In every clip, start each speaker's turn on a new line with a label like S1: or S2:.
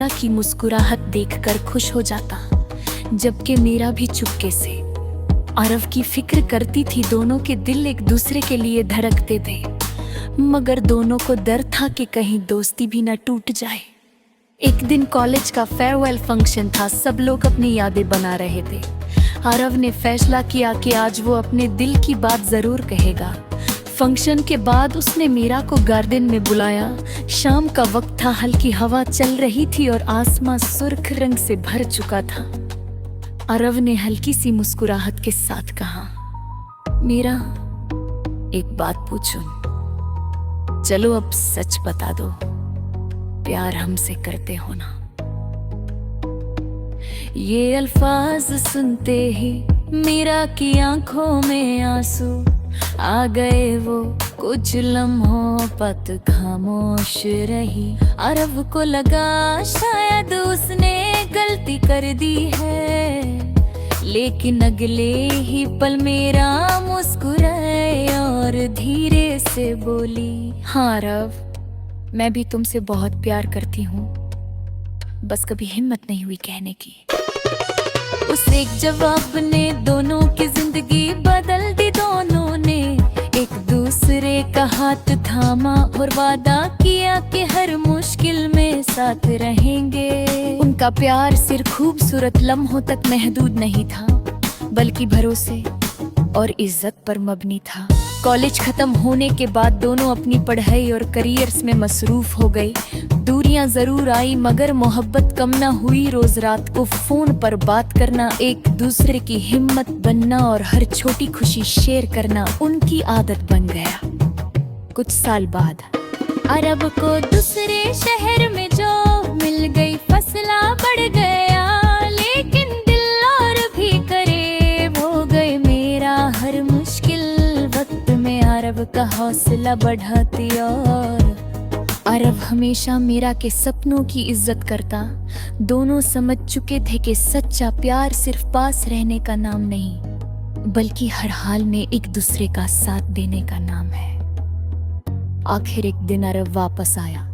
S1: की मुस्कुराहट देखकर खुश हो जाता, जबकि मेरा भी चुपके से अरव की फिक्र करती थी। दोनों के दिल एक दूसरे के लिए धड़कते थे, मगर दोनों को डर था कि कहीं दोस्ती भी न टूट जाए। एक दिन कॉलेज का फेयरवेल फंक्शन था। सब लोग अपनी यादें बना रहे थे। अरव ने फैसला किया कि आज वो अपने दिल की बात जरूर कहेगा। फंक्शन के बाद उसने मीरा को गार्डन में बुलाया। शाम का वक्त था, हल्की हवा चल रही थी और आसमां सुर्ख रंग से भर चुका था। अरव ने हल्की सी मुस्कुराहट के साथ कहा, मीरा, एक बात पूछूं? चलो अब सच बता दो, प्यार हमसे करते हो ना? ये अल्फाज सुनते ही मीरा की आंखों में आंसू आ गए। वो कुछ लम्हों पत खामोश रही। अरब को लगा शायद उसने गलती कर दी है, लेकिन अगले ही पल मेरा मुस्कुराए और धीरे से बोली, हाँ अरब, मैं भी तुमसे बहुत प्यार करती हूँ, बस कभी हिम्मत नहीं हुई कहने की। उस एक जवाब ने दोनों की जिंदगी बदल दी। दोनों ने एक दूसरे का हाथ थामा और वादा किया कि हर मुश्किल में साथ रहेंगे। उनका प्यार सिर्फ खूबसूरत लम्हों तक महदूद नहीं था, बल्कि भरोसे और इज्जत पर मबनी था। कॉलेज खत्म होने के बाद दोनों अपनी पढ़ाई और करियर्स में मसरूफ हो गई। दूरियां जरूर आई, मगर मोहब्बत कम ना हुई। रोज रात को फोन पर बात करना, एक दूसरे की हिम्मत बनना और हर छोटी खुशी शेयर करना उनकी आदत बन गया। कुछ साल बाद अरब को दूसरे शहर में जॉब मिल गई। फसला बढ़ गया, लेकिन दिल और भी करीब हो गए। मेरा हर मुश्किल वक्त में अरब का हौसला बढ़ाती और अरब हमेशा मीरा के सपनों की इज्जत करता। दोनों समझ चुके थे कि सच्चा प्यार सिर्फ पास रहने का नाम नहीं, बल्कि हर हाल में एक दूसरे का साथ देने का नाम है। आखिर एक दिन अरब वापस आया।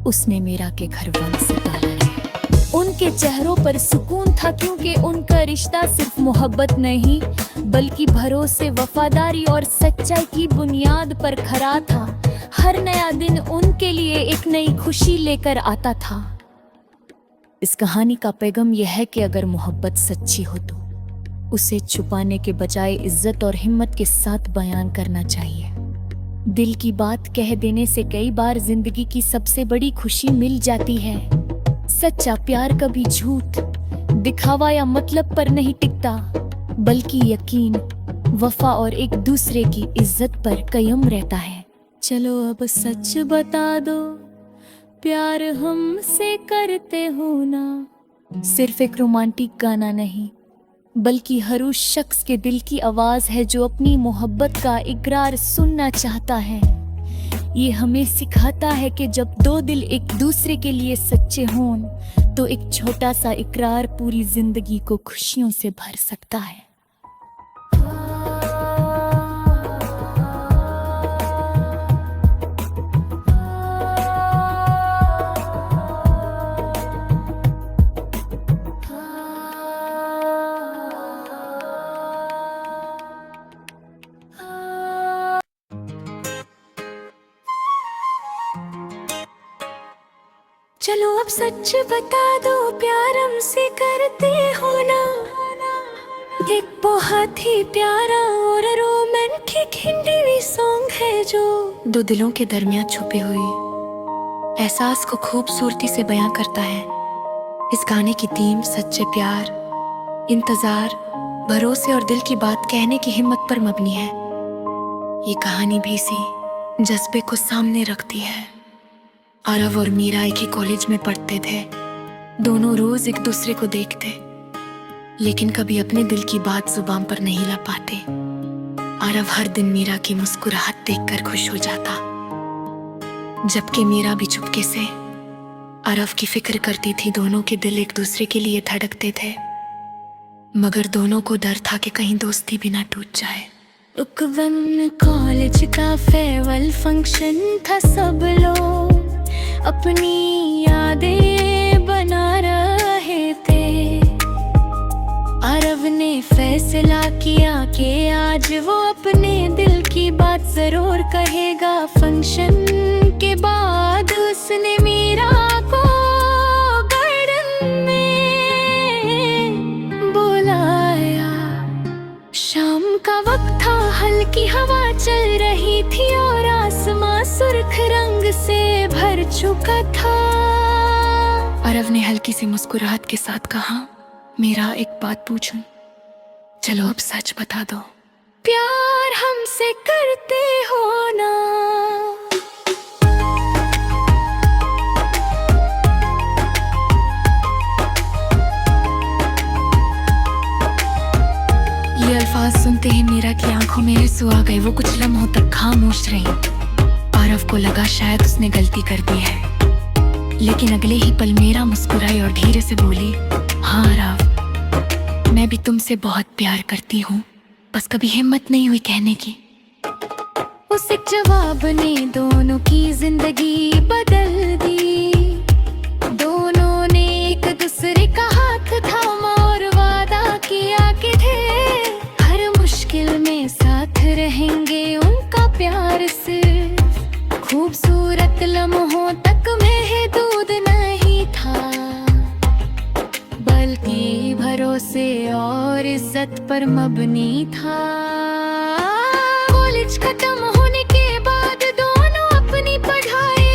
S1: उसने मीरा के घर बंद से ताला लगाया। उनके चेहरों पर सुकून था, क्योंकि उनका रिश्ता सिर्फ मोहब्बत नहीं, बल्कि भरोसे, वफादारी और सच्चाई की बुनियाद पर खड़ा था। हर नया दिन उनके लिए एक नई खुशी लेकर आता था। इस कहानी का पैगाम यह है कि अगर मोहब्बत सच्ची हो तो उसे छुपाने के बजाय इज्जत और हिम्मत के साथ बयान करना चाहिए। दिल की बात कह देने से कई बार जिंदगी की सबसे बड़ी खुशी मिल जाती है। सच्चा प्यार कभी झूठ, दिखावा या मतलब पर नहीं टिकता, बल्कि यकीन, वफा और एक दूसरे की इज्जत पर कायम रहता है। चलो अब सच बता दो, प्यार हमसे करते हो ना? सिर्फ एक रोमांटिक गाना नहीं, बल्कि हर उस शख्स के दिल की आवाज है जो अपनी मोहब्बत का इकरार सुनना चाहता है। ये हमें सिखाता है कि जब दो दिल एक दूसरे के लिए सच्चे हों, तो एक छोटा सा इकरार पूरी जिंदगी को खुशियों से भर सकता है। चलो अब सच बता दो, प्यार हमसे करते हो ना? एक बहुत ही प्यारा और रोमांटिक हिंदी सॉन्ग है जो दो दिलों के दरमियान छुपे हुए एहसास को खूबसूरती से बयां करता है। इस गाने की थीम सच्चे प्यार, इंतजार, भरोसे और दिल की बात कहने की हिम्मत पर मबनी है। ये कहानी भी इसी जज्बे को सामने रखती है। अरब और मीरा एक ही कॉलेज में पढ़ते थे। दोनों रोज एक दूसरे को देखते, लेकिन कभी अपने दिल की बात जुबान पर नहीं ला पाते। अरब हर दिन मीरा की मुस्कुराहट देखकर खुश हो जाता, जबकि मीरा भी चुपके से अरब की फिक्र करती थी। दोनों के दिल एक दूसरे के लिए धड़कते थे, मगर दोनों को डर था कि कहीं दोस्ती भी ना टूट जाए। कॉलेज का फेयरवेल फंक्शन था। सब लोग अपनी यादें फैसला किया कि आज वो अपने दिल की बात जरूर कहेगा। फंक्शन के बाद उसने मीरा को गार्डन में बुलाया। शाम का वक्त था, हल्की हवा चल रही थी और आसमां सुर्ख रंग से भर चुका था। अरव ने हल्की सी मुस्कुराहट के साथ कहा, मीरा एक बात पूछूं? चलो अब सच बता दो, प्यार हमसे करते हो ना? ये अल्फाज सुनते ही मीरा की आंखों में आंसू आ गए। वो कुछ लम्हों तक खामोश रही। आरव को लगा शायद उसने गलती कर दी है, लेकिन अगले ही पल मीरा मुस्कुराई और धीरे से बोली, हाँ आरव, मैं भी तुमसे बहुत प्यार करती हूँ, बस कभी हिम्मत नहीं हुई कहने की। उस एक जवाब ने दोनों की जिंदगी बदल दी। दोनों ने एक दूसरे का हाथ थामा और वादा किया कि हर मुश्किल में साथ रहेंगे। उनका प्यार सिर्फ खूबसूरत लम्हों तक महदूद नहीं था, बल्कि भरोसे और इज्जत पर मबनी था। कॉलेज खत्म होने के बाद दोनों अपनी पढ़ाई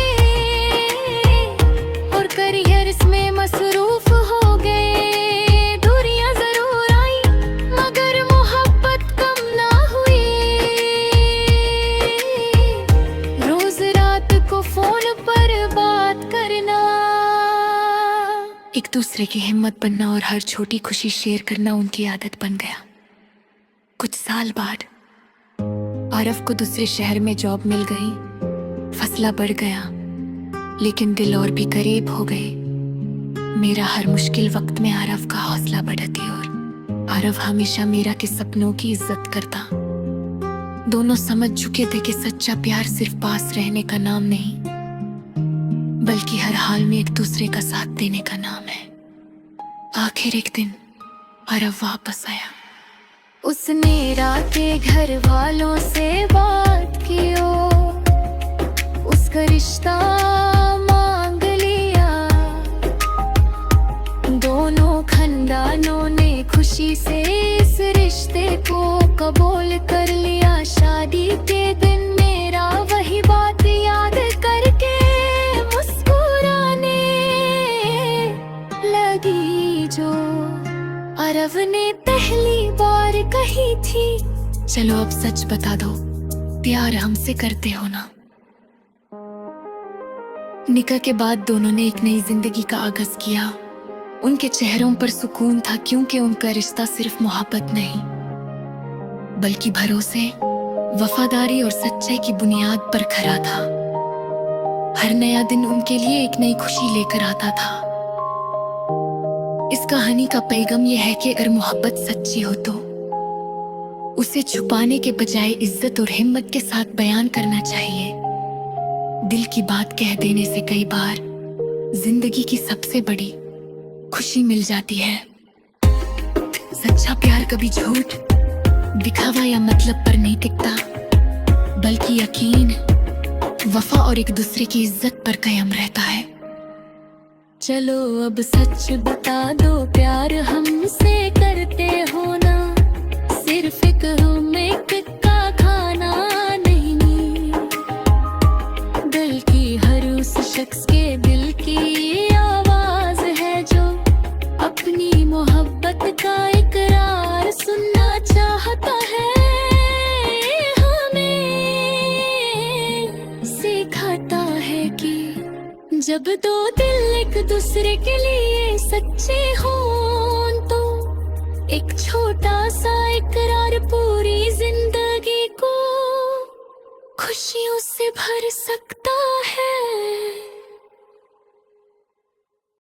S1: और करियर में मसरूफ हो गए। दूरियां जरूर आई मगर मोहब्बत कम ना हुई। रोज रात को फोन पर बात करना, एक दूसरे की हिम्मत बनना और हर छोटी खुशी शेयर करना उनकी आदत बन गया। कुछ साल बाद आरव को दूसरे शहर में जॉब मिल गई। फसला बढ़ गया, लेकिन दिल और भी करीब हो गए। मेरा हर मुश्किल वक्त में आरव का हौसला बढ़ती और आरव हमेशा मीरा के सपनों की इज्जत करता। दोनों समझ चुके थे कि सच्चा प्यार सिर्फ पास रहने का नाम नहीं, बल्कि हर हाल में एक दूसरे का साथ देने का नाम है। आखिर एक दिन आरव वापस आया। उसने रात के घर वालों से बात की और उसका रिश्ता मांग लिया। दोनों खानदानों ने खुशी से इस रिश्ते को कबूल कर लिया। शादी के दिन मेरा वही बात याद करके मुस्कुराने लगी जो अरव ने पहली बार कही थी। चलो अब सच बता दो, प्यार हमसे करते हो ना? निकाह के बाद दोनों ने एक नई जिंदगी का आगाज किया। उनके चेहरों पर सुकून था, क्योंकि उनका रिश्ता सिर्फ मोहब्बत नहीं, बल्कि भरोसे, वफादारी और सच्चाई की बुनियाद पर खड़ा था। हर नया दिन उनके लिए एक नई खुशी लेकर आता था। इस कहानी का पैगाम यह है कि अगर मोहब्बत सच्ची हो तो उसे छुपाने के बजाय इज्जत और हिम्मत के साथ बयान करना चाहिए। दिल की बात कह देने से कई बार जिंदगी की सबसे बड़ी खुशी मिल जाती है। सच्चा प्यार कभी झूठ, दिखावा या मतलब पर नहीं टिकता, बल्कि यकीन, वफा और एक दूसरे की इज्जत पर कायम रहता है। चलो अब सच बता दो, प्यार हमसे करते हो ना? सिर्फ एक का खाना नहीं, बल्कि हर उस शख्स के दिल की आवाज है जो अपनी मोहब्बत का इकरार सुनना चाहता है। हमें सिखाता है कि जब दो दिल एक दूसरे के लिए सच्चे हों तो एक छोटा सा इकरार पूरी जिंदगी को खुशियों से भर सकता